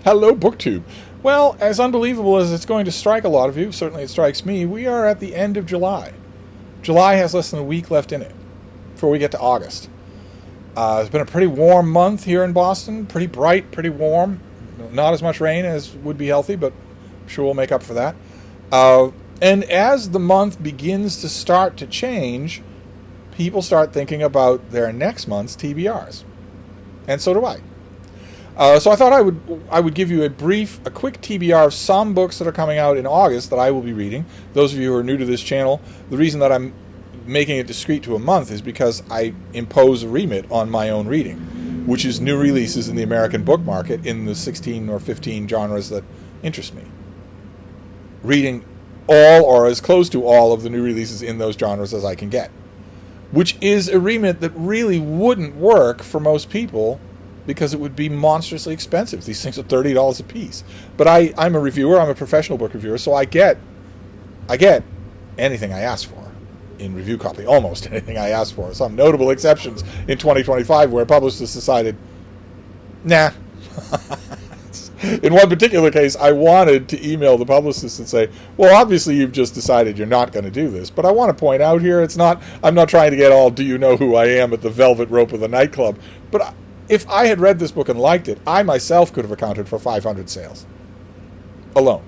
Hello, BookTube. Well, as unbelievable as it's going to strike a lot of you, certainly it strikes me, we are at the end of July. July has less than a week left in it before we get to August. It's been a pretty warm month here in Boston, pretty bright, pretty warm. Not as much rain as would be healthy, but I'm sure we'll make up for that. And as the month begins to start to change, people start thinking about their next month's TBRs. And so do I. So I thought I would give you a quick TBR of some books that are coming out in August that I will be reading. Those of you who are new to this channel, the reason that I'm making it discrete to a month is because I impose a remit on my own reading, which is new releases in the American book market in the 16 or 15 genres that interest me. Reading all or as close to all of the new releases in those genres as I can get, which is a remit that really wouldn't work for most people because it would be monstrously expensive. These things are $30 a piece. But I'm a reviewer, I'm a professional book reviewer, so I get anything I ask for in review copy, almost anything I ask for. Some notable exceptions in 2025 where publicists decided, nah. In one particular case, I wanted to email the publicist and say, well, obviously you've just decided you're not going to do this, but I want to point out here, I'm not trying to get all do you know who I am at the velvet rope of the nightclub, but if I had read this book and liked it, I myself could have accounted for 500 sales alone.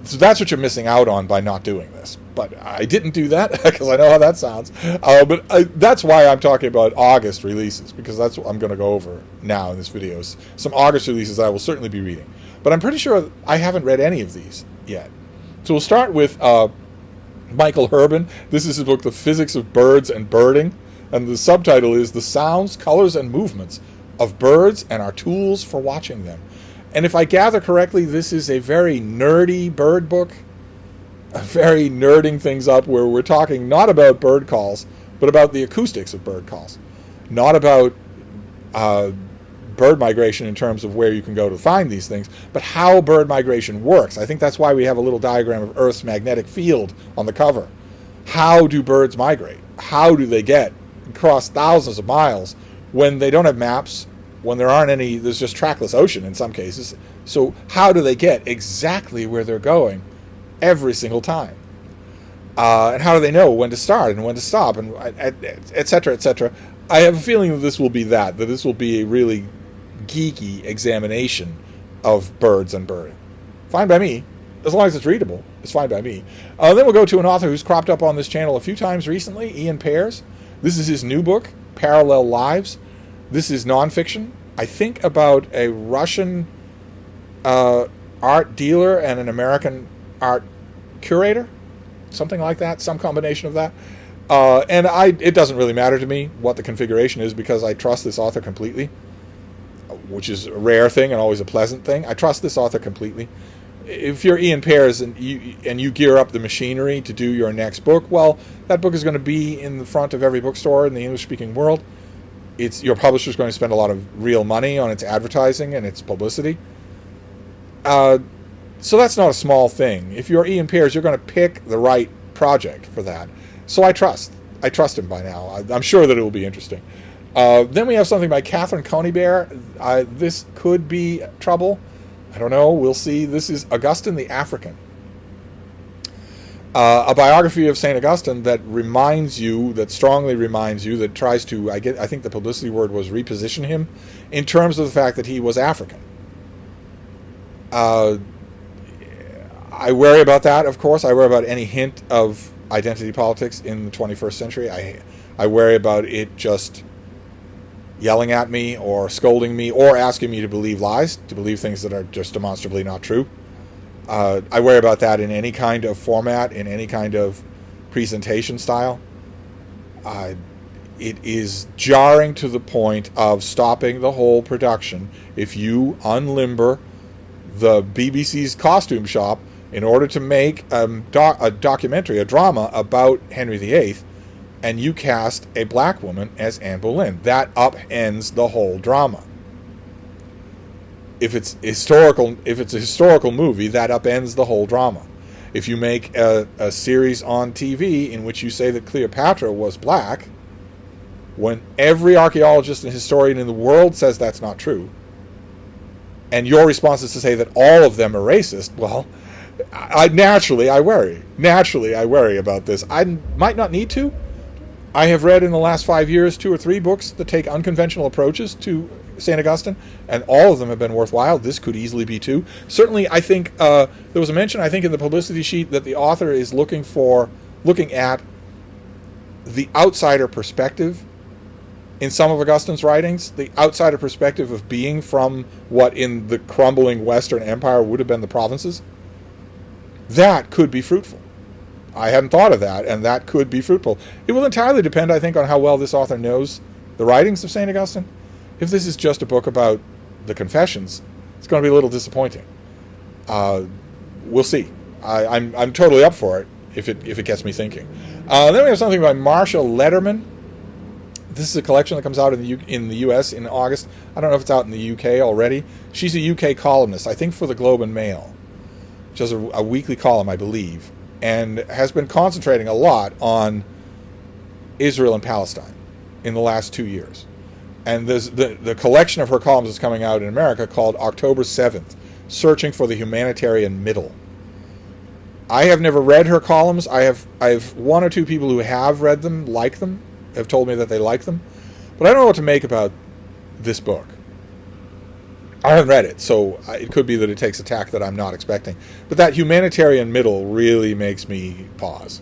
So that's what you're missing out on by not doing this. But I didn't do that because I know how that sounds. That's why I'm talking about August releases, because that's what I'm going to go over now in this video. Some August releases I will certainly be reading. But I'm pretty sure I haven't read any of these yet. So we'll start with Michael Herbin. This is his book, The Physics of Birds and Birding. And the subtitle is The Sounds, Colors, and Movements of Birds and Our Tools for Watching Them. And if I gather correctly, this is a very nerdy bird book, a very nerding things up, where we're talking not about bird calls, but about the acoustics of bird calls. Not about bird migration in terms of where you can go to find these things, but how bird migration works. I think that's why we have a little diagram of Earth's magnetic field on the cover. How do birds migrate? How do they get across thousands of miles when they don't have maps, when there aren't any, there's just trackless ocean in some cases. So how do they get exactly where they're going every single time? And how do they know when to start and when to stop, and et cetera, et cetera. I have a feeling that this will be that this will be a really geeky examination of birds and birding. Fine by me. As long as it's readable, it's fine by me. Then we'll go to an author who's cropped up on this channel a few times recently, Ian Pears. This is his new book, Parallel Lives. This is nonfiction, I think, about a Russian art dealer and an American art curator, something like that, some combination of that. It doesn't really matter to me what the configuration is because I trust this author completely, which is a rare thing and always a pleasant thing. I trust this author completely. If you're Ian Pears and you gear up the machinery to do your next book, well, that book is going to be in the front of every bookstore in the English-speaking world. Your publisher is going to spend a lot of real money on its advertising and its publicity. So that's not a small thing. If you're Ian Pears, you're going to pick the right project for that. So I trust him by now. I'm sure that it will be interesting. Then we have something by Catherine Conybeare. This could be trouble. I don't know. We'll see. This is Augustine the African. A biography of St. Augustine that strongly reminds you, that tries to, I think the publicity word was reposition him in terms of the fact that he was African. I worry about that, of course. I worry about any hint of identity politics in the 21st century. I worry about it just yelling at me or scolding me or asking me to believe lies, to believe things that are just demonstrably not true. I worry about that in any kind of format, in any kind of presentation style. It is jarring to the point of stopping the whole production if you unlimber the BBC's costume shop in order to make a documentary, a drama about Henry VIII, and you cast a black woman as Anne Boleyn. That upends the whole drama. If it's a historical movie, that upends the whole drama. If you make a series on TV in which you say that Cleopatra was black, when every archaeologist and historian in the world says that's not true, and your response is to say that all of them are racist, well, naturally I worry. Naturally I worry about this. I might not need to. I have read in the last 5 years 2 or 3 books that take unconventional approaches to St. Augustine, and all of them have been worthwhile. This could easily be too. Certainly, I think there was a mention, I think, in the publicity sheet that the author is looking at the outsider perspective in some of Augustine's writings, the outsider perspective of being from what in the crumbling Western Empire would have been the provinces. That could be fruitful. I hadn't thought of that, and that could be fruitful. It will entirely depend, I think, on how well this author knows the writings of St. Augustine. If this is just a book about the Confessions, it's going to be a little disappointing. We'll see. I'm totally up for it if it gets me thinking. Then we have something by Marsha Lederman. This is a collection that comes out in the U.S. in August. I don't know if it's out in the U.K. already. She's a U.K. columnist, I think, for the Globe and Mail, which is a weekly column, I believe, and has been concentrating a lot on Israel and Palestine in the last 2 years. And there's the collection of her columns is coming out in America called October 7th, Searching for the Humanitarian Middle. I have never read her columns. I have 1 or 2 people who have read them, like them, have told me that they like them. But I don't know what to make about this book. I haven't read it, so it could be that it takes a tack that I'm not expecting. But that humanitarian middle really makes me pause.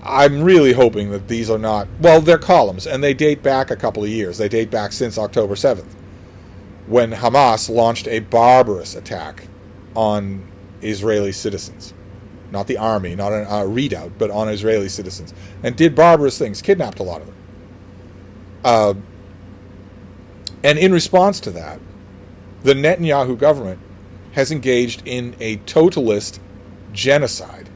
I'm really hoping that these are not... Well, they're columns, and they date back a couple of years. They date back since October 7th, when Hamas launched a barbarous attack on Israeli citizens. Not the army, not a redoubt, but on Israeli citizens. And did barbarous things, kidnapped a lot of them. And in response to that, the Netanyahu government has engaged in a totalist genocide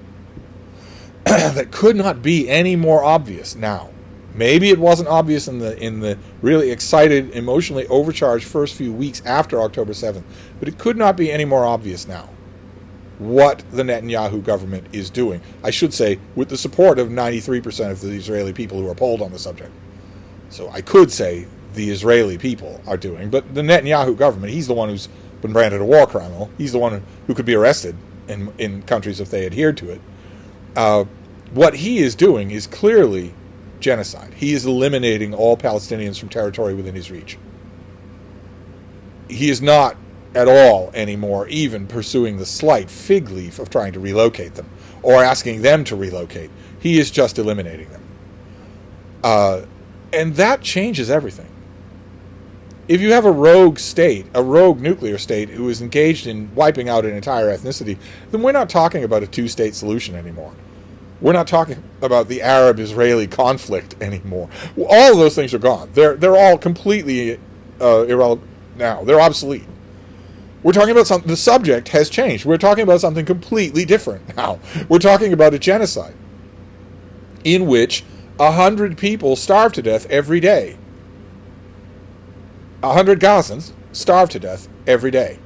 that could not be any more obvious now. Maybe it wasn't obvious in the really excited, emotionally overcharged first few weeks after October 7th, but it could not be any more obvious now what the Netanyahu government is doing. I should say, with the support of 93% of the Israeli people who are polled on the subject. So I could say the Israeli people are doing, but the Netanyahu government, he's the one who's been branded a war criminal. He's the one who could be arrested in countries if they adhered to it. What he is doing is clearly genocide. He is eliminating all Palestinians from territory within his reach. He is not at all anymore even pursuing the slight fig leaf of trying to relocate them or asking them to relocate. He is just eliminating them. And that changes everything. If you have a rogue state, a rogue nuclear state who is engaged in wiping out an entire ethnicity, then we're not talking about a two-state solution anymore. We're not talking about the Arab-Israeli conflict anymore. All of those things are gone. They're all completely irrelevant now. They're obsolete. We're talking about something. The subject has changed. We're talking about something completely different now. We're talking about a genocide in which 100 people starve to death every day. 100 Gazans starve to death every day.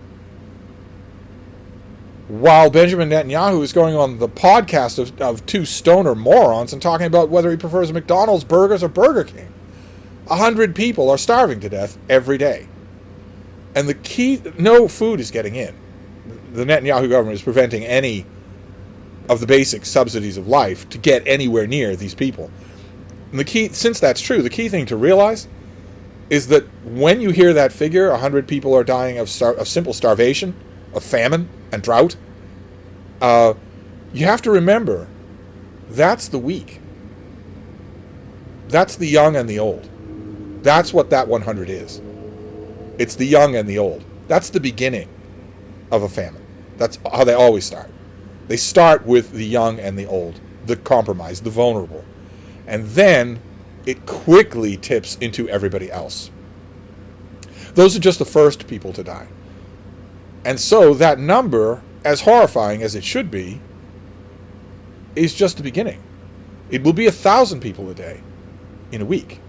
While Benjamin Netanyahu is going on the podcast of 2 stoner morons and talking about whether he prefers McDonald's burgers or Burger King. 100 people are starving to death every day. And the key, no food is getting in. The Netanyahu government is preventing any of the basic subsidies of life to get anywhere near these people. And the key, since that's true, the key thing to realize is that when you hear that figure, 100 people are dying of simple starvation, of famine and drought, you have to remember that's the weak. That's the young and the old. That's what that 100 is. It's the young and the old. That's the beginning of a famine. That's how they always start. They start with the young and the old, the compromised, the vulnerable. And then it quickly tips into everybody else. Those are just the first people to die. And so that number, as horrifying as it should be, is just the beginning. It will be 1,000 people a day in a week.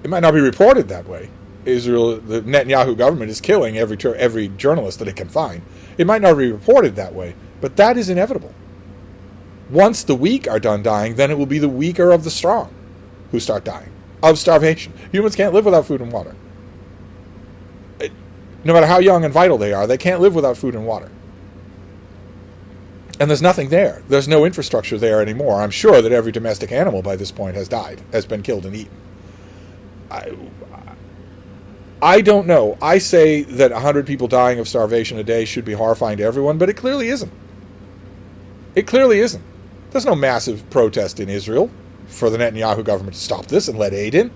It might not be reported that way. Israel, the Netanyahu government is killing every journalist that it can find. It might not be reported that way, but that is inevitable. Once the weak are done dying, then it will be the weaker of the strong. who start dying of starvation. Humans can't live without food and water. No matter how young and vital they are, they can't live without food and water. And there's nothing there. There's no infrastructure there anymore. I'm sure that every domestic animal by this point has died, has been killed and eaten. I don't know. I say that 100 people dying of starvation a day should be horrifying to everyone, but it clearly isn't. It clearly isn't. There's no massive protest in Israel for the Netanyahu government to stop this and let aid in.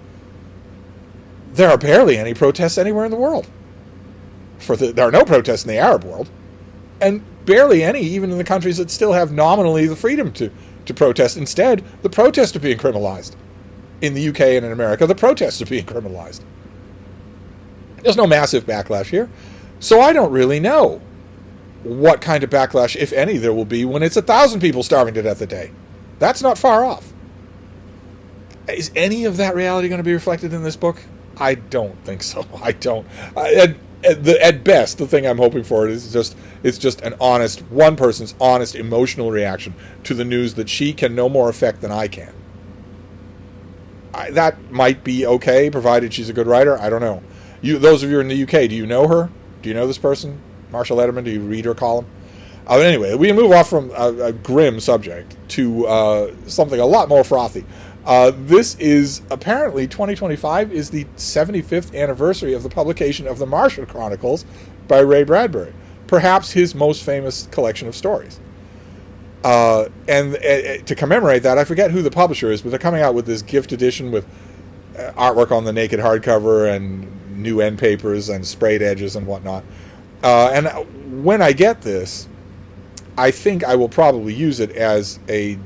There are barely any protests anywhere in the world. There are no protests in the Arab world, and barely any even in the countries that still have nominally the freedom to protest. Instead, the protests are being criminalized. In the UK and in America, the protests are being criminalized. There's no massive backlash here, so I don't really know what kind of backlash, if any, there will be when it's 1,000 people starving to death a day. That's not far off. Is any of that reality going to be reflected in this book? I don't think so. I don't. At best, the thing I'm hoping for is just an honest, one person's honest emotional reaction to the news that she can no more affect than I can. That might be okay, provided she's a good writer. I don't know. Those of you in the UK, do you know her? Do you know this person? Marshall Ederman, do you read her column? Anyway, we move off from a grim subject to something a lot more frothy. This is apparently 2025 is the 75th anniversary of the publication of the Martian Chronicles by Ray Bradbury, perhaps his most famous collection of stories. And to commemorate that, I forget who the publisher is, but they're coming out with this gift edition with artwork on the naked hardcover and new end papers and sprayed edges and whatnot. And when I get this, I think I will probably use it as a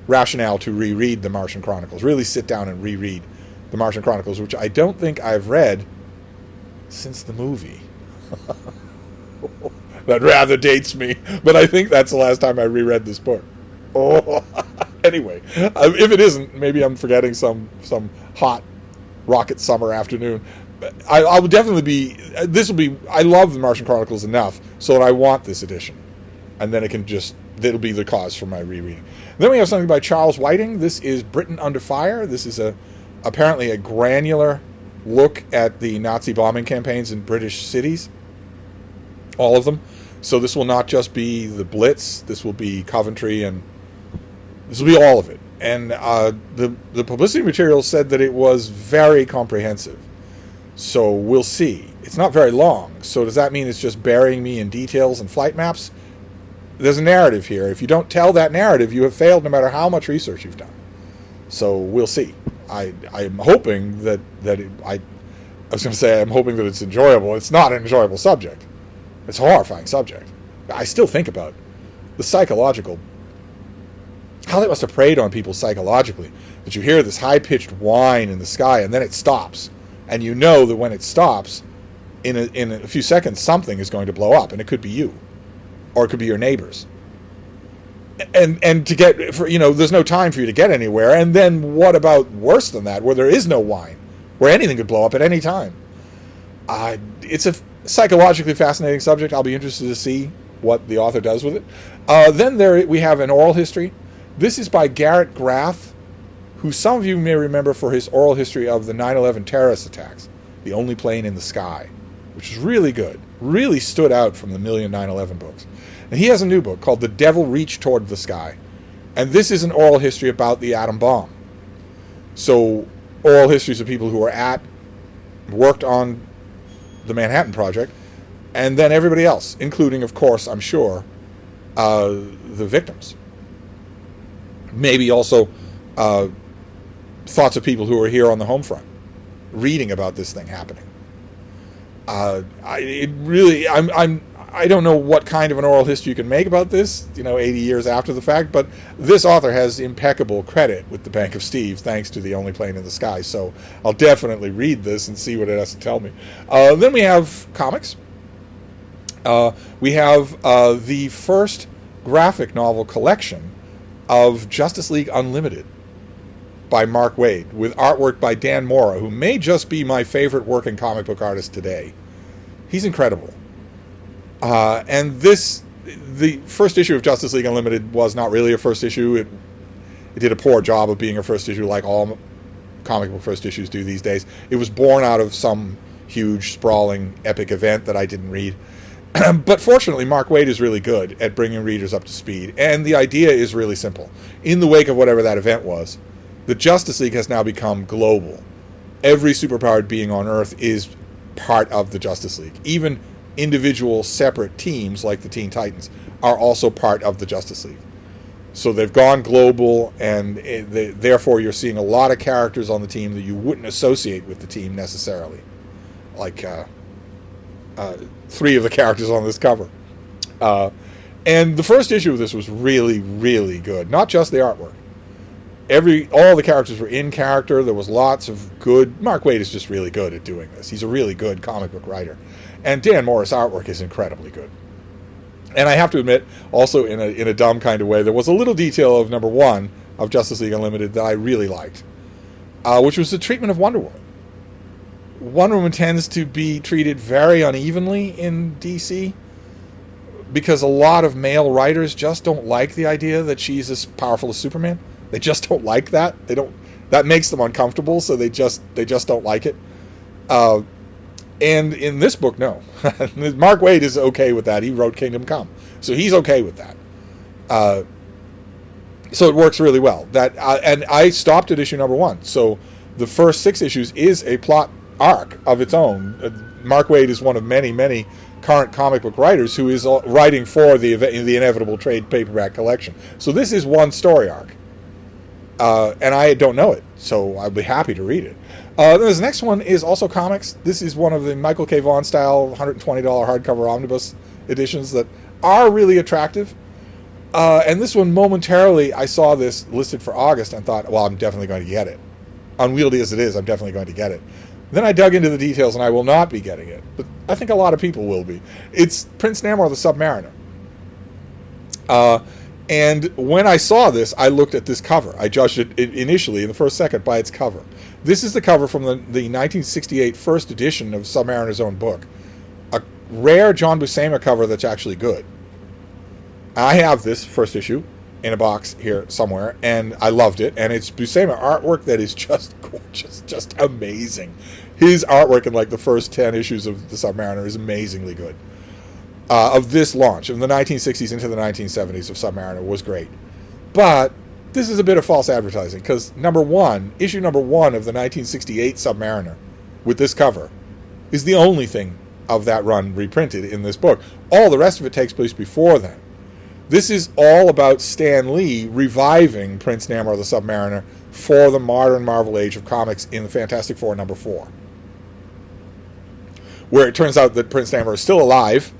rationale to reread the Martian Chronicles, really sit down and reread the Martian Chronicles, which I don't think I've read since the movie. That rather dates me, but I think that's the last time I reread this book. Oh, anyway, if it isn't, maybe I'm forgetting some hot rocket summer afternoon. I will definitely be. This will be. I love the Martian Chronicles enough so that I want this edition, and then it'll be the cause for my rereading. Then we have something by Charles Whiting. This is Britain Under Fire. This is apparently a granular look at the Nazi bombing campaigns in British cities, all of them. So this will not just be the Blitz. This will be Coventry, and this will be all of it. And the publicity material said that it was very comprehensive. So we'll see. It's not very long. So does that mean it's just burying me in details and flight maps? There's a narrative here. If you don't tell that narrative, you have failed no matter how much research you've done. So we'll see. I'm hoping that I was going to say I'm hoping that it's enjoyable. It's not an enjoyable subject. It's a horrifying subject. I still think about the psychological, how that must have preyed on people psychologically, that you hear this high-pitched whine in the sky and then it stops. And you know that when it stops, in a few seconds, something is going to blow up, and it could be you, or it could be your neighbors. And to get, there's no time for you to get anywhere. And then what about worse than that, where there is no whine, where anything could blow up at any time? It's a psychologically fascinating subject. I'll be interested to see what the author does with it. Then we have an oral history. This is by Garrett Graff, who some of you may remember for his oral history of the 9/11 terrorist attacks, The Only Plane in the Sky, which is really good, really stood out from the million 9/11 books. And he has a new book called The Devil Reached Toward the Sky. And this is an oral history about the atom bomb. So oral histories of people who were worked on the Manhattan Project, and then everybody else, including, of course, I'm sure, the victims. Maybe also thoughts of people who were here on the home front, reading about this thing happening. I don't know what kind of an oral history you can make about this, 80 years after the fact, but this author has impeccable credit with the Bank of Steve, thanks to The Only Plane in the Sky. So I'll definitely read this and see what it has to tell me. Then we have comics. We have the first graphic novel collection of Justice League Unlimited by Mark Waid, with artwork by Dan Mora, who may just be my favorite working comic book artist today. He's incredible. And the first issue of Justice League Unlimited was not really a first issue. It did a poor job of being a first issue, like all comic book first issues do these days. It was born out of some huge, sprawling, epic event that I didn't read. But fortunately, Mark Waid is really good at bringing readers up to speed, and the idea is really simple. In the wake of whatever that event was, the Justice League has now become global. Every superpowered being on Earth is part of the Justice League. Even individual separate teams, like the Teen Titans, are also part of the Justice League. So they've gone global, and therefore you're seeing a lot of characters on the team that you wouldn't associate with the team necessarily. Like 3 of the characters on this cover. And the first issue of this was really, really good. Not just the artwork. All the characters were in character. There was lots of good... Mark Waid is just really good at doing this. He's a really good comic book writer. And Dan Morris' artwork is incredibly good. And I have to admit, also in a dumb kind of way, there was a little detail of number 1 of Justice League Unlimited that I really liked, which was the treatment of Wonder Woman. Wonder Woman tends to be treated very unevenly in DC because a lot of male writers just don't like the idea that she's as powerful as Superman. They just don't like that. That makes them uncomfortable, so they just don't like it. And in this book, no. Mark Waid is okay with that. He wrote Kingdom Come, so he's okay with that. So it works really well. And I stopped at issue number 1. So the first 6 issues is a plot arc of its own. Mark Waid is one of many, many current comic book writers who is writing for the Inevitable trade paperback collection. So this is one story arc. And I don't know it, so I'll be happy to read it. This next one is also comics. This is one of the Michael K. Vaughan style $120 hardcover omnibus editions that are really attractive. And this one, momentarily, I saw this listed for August and thought, well, I'm definitely going to get it. Unwieldy as it is, I'm definitely going to get it. Then I dug into the details, and I will not be getting it. But I think a lot of people will be. It's Prince Namor the Submariner. And when I saw this, I looked at this cover. I judged it initially, in the first second, by its cover. This is the cover from the 1968 first edition of Submariner's own book. A rare John Buscema cover that's actually good. I have this first issue in a box here somewhere, and I loved it. And it's Buscema artwork that is just gorgeous, just amazing. His artwork in like the first 10 issues of the Submariner is amazingly good. Of this launch, of the 1960s into the 1970s of Submariner, was great. But this is a bit of false advertising, because issue number 1 of the 1968 Submariner, with this cover, is the only thing of that run reprinted in this book. All the rest of it takes place before then. This is all about Stan Lee reviving Prince Namor the Submariner for the modern Marvel age of comics in the Fantastic Four number 4. Where it turns out that Prince Namor is still alive,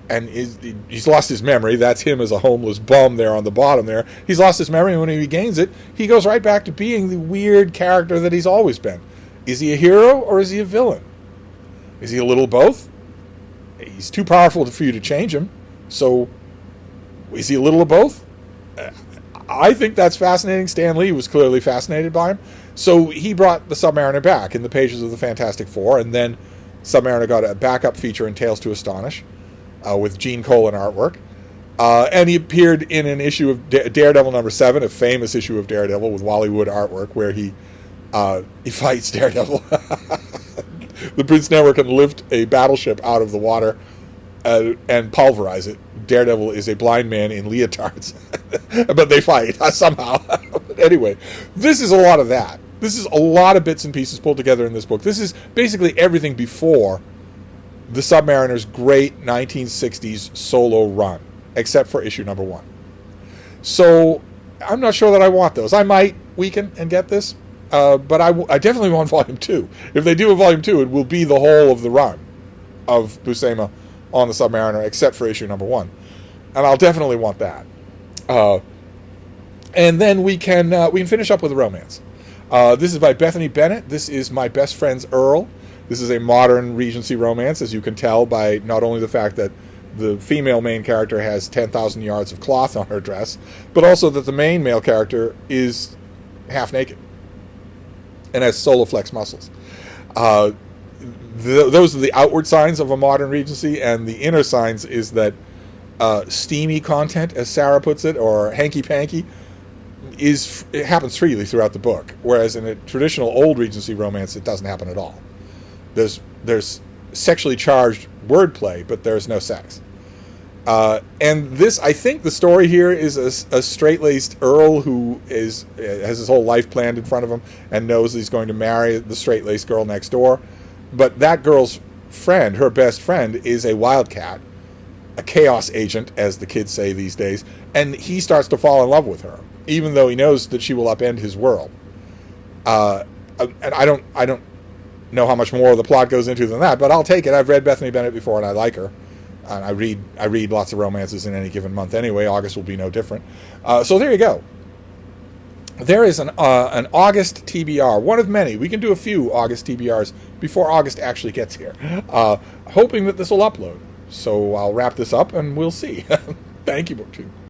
and he's lost his memory. That's him as a homeless bum there on the bottom there. He's lost his memory, and when he regains it, he goes right back to being the weird character that he's always been. Is he a hero, or is he a villain? Is he a little both? He's too powerful for you to change him, so is he a little of both? I think that's fascinating. Stan Lee was clearly fascinated by him. So he brought the Submariner back in the pages of the Fantastic Four, and then Submariner got a backup feature in Tales to Astonish with Gene Colan artwork. And he appeared in an issue of Daredevil number 7, a famous issue of Daredevil with Wally Wood artwork, where he fights Daredevil. The Prince Namor can lift a battleship out of the water and pulverize it. Daredevil is a blind man in leotards. But they fight somehow. But anyway, this is a lot of that. This is a lot of bits and pieces pulled together in this book. This is basically everything before the Submariner's great 1960s solo run, except for issue number 1. So I'm not sure that I want those. I might weaken and get this, but I definitely want volume 2. If they do a volume 2, it will be the whole of the run of Buscema on the Submariner, except for issue number 1. And I'll definitely want that. And then we can finish up with a romance. This is by Bethany Bennett. This is My Best Friend's Earl. This is a modern Regency romance, as you can tell by not only the fact that the female main character has 10,000 yards of cloth on her dress, but also that the main male character is half naked and has solar flex muscles. Those are the outward signs of a modern Regency, and the inner signs is that steamy content, as Sarah puts it, or hanky-panky, it happens freely throughout the book, whereas in a traditional old Regency romance, it doesn't happen at all. There's sexually charged wordplay, but there's no sex. And this, I think, the story here is a straight-laced Earl who has his whole life planned in front of him and knows he's going to marry the straight-laced girl next door. But that girl's friend, her best friend, is a wildcat, a chaos agent, as the kids say these days, and he starts to fall in love with her, even though he knows that she will upend his world. And I don't know how much more of the plot goes into than that, but I'll take it. I've read Bethany Bennett before, and I like her. And I read lots of romances in any given month anyway. August will be no different. So there you go. There is an August TBR, one of many. We can do a few August TBRs before August actually gets here, hoping that this will upload. So I'll wrap this up, and we'll see. Thank you, BookTube.